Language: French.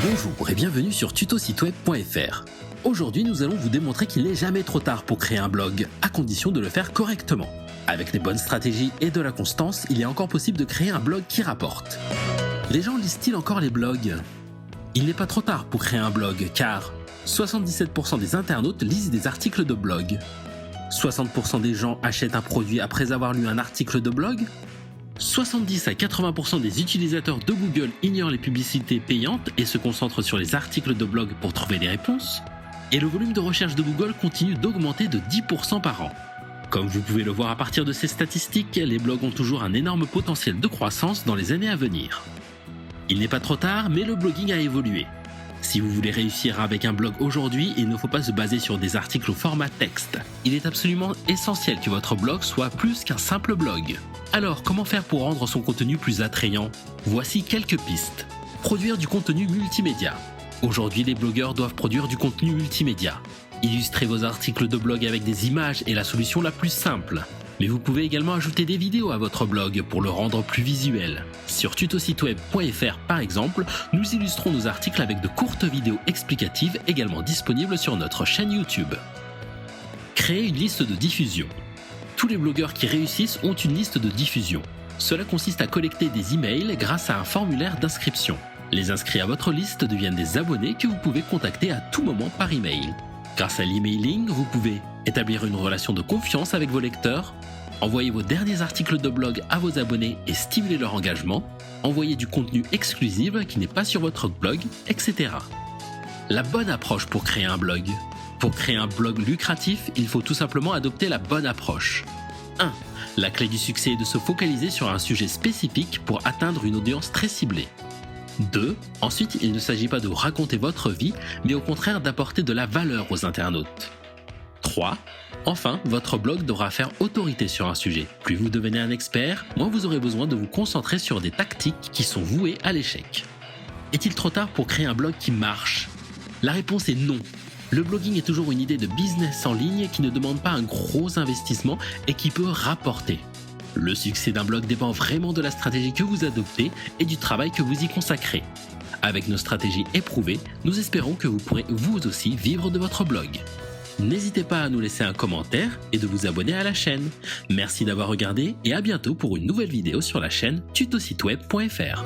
Bonjour et bienvenue sur tutositeweb.fr. Aujourd'hui, nous allons vous démontrer qu'il n'est jamais trop tard pour créer un blog, à condition de le faire correctement. Avec les bonnes stratégies et de la constance, il est encore possible de créer un blog qui rapporte. Les gens lisent-ils encore les blogs ? Il n'est pas trop tard pour créer un blog, car 77% des internautes lisent des articles de blog. 60% des gens achètent un produit après avoir lu un article de blog. 70 à 80% des utilisateurs de Google ignorent les publicités payantes et se concentrent sur les articles de blog pour trouver des réponses. Et le volume de recherche de Google continue d'augmenter de 10% par an. Comme vous pouvez le voir à partir de ces statistiques, les blogs ont toujours un énorme potentiel de croissance dans les années à venir. Il n'est pas trop tard, mais le blogging a évolué. Si vous voulez réussir avec un blog aujourd'hui, il ne faut pas se baser sur des articles au format texte. Il est absolument essentiel que votre blog soit plus qu'un simple blog. Alors, comment faire pour rendre son contenu plus attrayant ? Voici quelques pistes. Produire du contenu multimédia. Aujourd'hui, les blogueurs doivent produire du contenu multimédia. Illustrez vos articles de blog avec des images est la solution la plus simple. Mais vous pouvez également ajouter des vidéos à votre blog pour le rendre plus visuel. Sur tutositeweb.fr par exemple, nous illustrons nos articles avec de courtes vidéos explicatives également disponibles sur notre chaîne YouTube. Créer une liste de diffusion. Tous les blogueurs qui réussissent ont une liste de diffusion. Cela consiste à collecter des emails grâce à un formulaire d'inscription. Les inscrits à votre liste deviennent des abonnés que vous pouvez contacter à tout moment par email. Grâce à l'emailing, vous pouvez établir une relation de confiance avec vos lecteurs, envoyer vos derniers articles de blog à vos abonnés et stimuler leur engagement, envoyer du contenu exclusif qui n'est pas sur votre blog, etc. La bonne approche pour créer un blog. Pour créer un blog lucratif, il faut tout simplement adopter la bonne approche. 1. La clé du succès est de se focaliser sur un sujet spécifique pour atteindre une audience très ciblée. 2. Ensuite, il ne s'agit pas de raconter votre vie, mais au contraire d'apporter de la valeur aux internautes. 3. Enfin, votre blog devra faire autorité sur un sujet. Plus vous devenez un expert, moins vous aurez besoin de vous concentrer sur des tactiques qui sont vouées à l'échec. Est-il trop tard pour créer un blog qui marche ? La réponse est non. Le blogging est toujours une idée de business en ligne qui ne demande pas un gros investissement et qui peut rapporter. Le succès d'un blog dépend vraiment de la stratégie que vous adoptez et du travail que vous y consacrez. Avec nos stratégies éprouvées, nous espérons que vous pourrez vous aussi vivre de votre blog. N'hésitez pas à nous laisser un commentaire et de vous abonner à la chaîne. Merci d'avoir regardé et à bientôt pour une nouvelle vidéo sur la chaîne tutositeweb.fr.